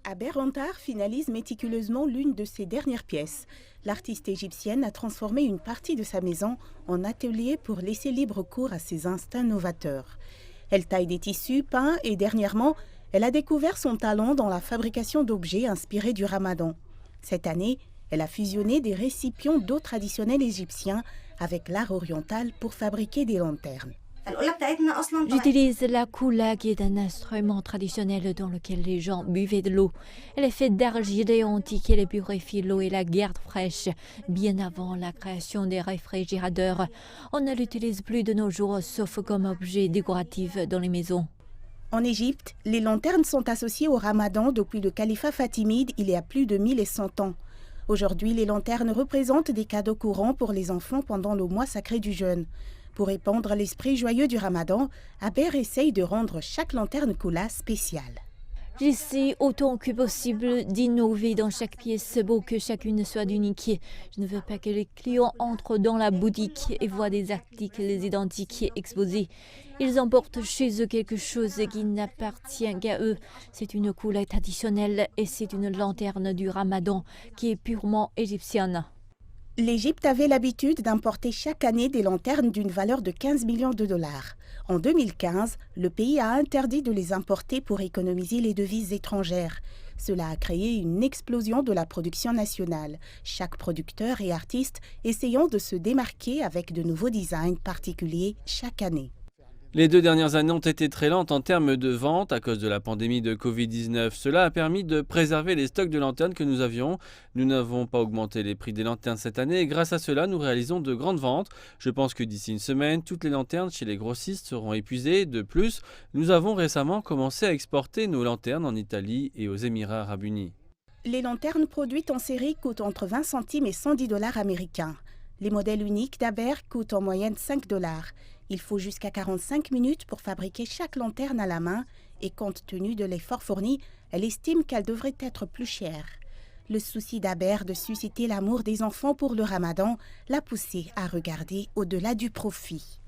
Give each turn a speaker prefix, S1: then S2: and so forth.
S1: Aber Antar finalise méticuleusement l'une de ses dernières pièces. L'artiste égyptienne a transformé une partie de sa maison en atelier pour laisser libre cours à ses instincts novateurs. Elle taille des tissus, peint et dernièrement, elle a découvert son talent dans la fabrication d'objets inspirés du Ramadan. Cette année, elle a fusionné des récipients d'eau traditionnels égyptiens avec l'art oriental pour fabriquer des lanternes.
S2: J'utilise la koula qui est un instrument traditionnel dans lequel les gens buvaient de l'eau. Elle est faite d'argile antique et elle purifie l'eau et la garde fraîche. Bien avant la création des réfrigérateurs, on ne l'utilise plus de nos jours sauf comme objet décoratif dans les maisons.
S1: En Égypte, les lanternes sont associées au Ramadan depuis le califat fatimide il y a plus de 1100 ans. Aujourd'hui, les lanternes représentent des cadeaux courants pour les enfants pendant le mois sacré du jeûne. Pour répandre l'esprit joyeux du Ramadan, Aber essaye de rendre chaque lanterne koula spéciale.
S2: J'essaie autant que possible d'innover dans chaque pièce, beau que chacune soit unique. Je ne veux pas que les clients entrent dans la boutique et voient des articles identiques exposés. Ils emportent chez eux quelque chose qui n'appartient qu'à eux. C'est une koula traditionnelle et c'est une lanterne du Ramadan qui est purement égyptienne.
S1: L'Égypte avait l'habitude d'importer chaque année des lanternes d'une valeur de 15 millions de dollars. En 2015, le pays a interdit de les importer pour économiser les devises étrangères. Cela a créé une explosion de la production nationale, chaque producteur et artiste essayant de se démarquer avec de nouveaux designs particuliers chaque année.
S3: Les 2 dernières années ont été très lentes en termes de vente à cause de la pandémie de Covid-19. Cela a permis de préserver les stocks de lanternes que nous avions. Nous n'avons pas augmenté les prix des lanternes cette année et grâce à cela, nous réalisons de grandes ventes. Je pense que d'ici une semaine, toutes les lanternes chez les grossistes seront épuisées. De plus, nous avons récemment commencé à exporter nos lanternes en Italie et aux Émirats arabes unis.
S1: Les lanternes produites en série coûtent entre 20 centimes et 110 dollars américains. Les modèles uniques d'Aber coûtent en moyenne 5 dollars. Il faut jusqu'à 45 minutes pour fabriquer chaque lanterne à la main et compte tenu de l'effort fourni, elle estime qu'elle devrait être plus chère. Le souci d'Aber de susciter l'amour des enfants pour le Ramadan l'a poussé à regarder au-delà du profit.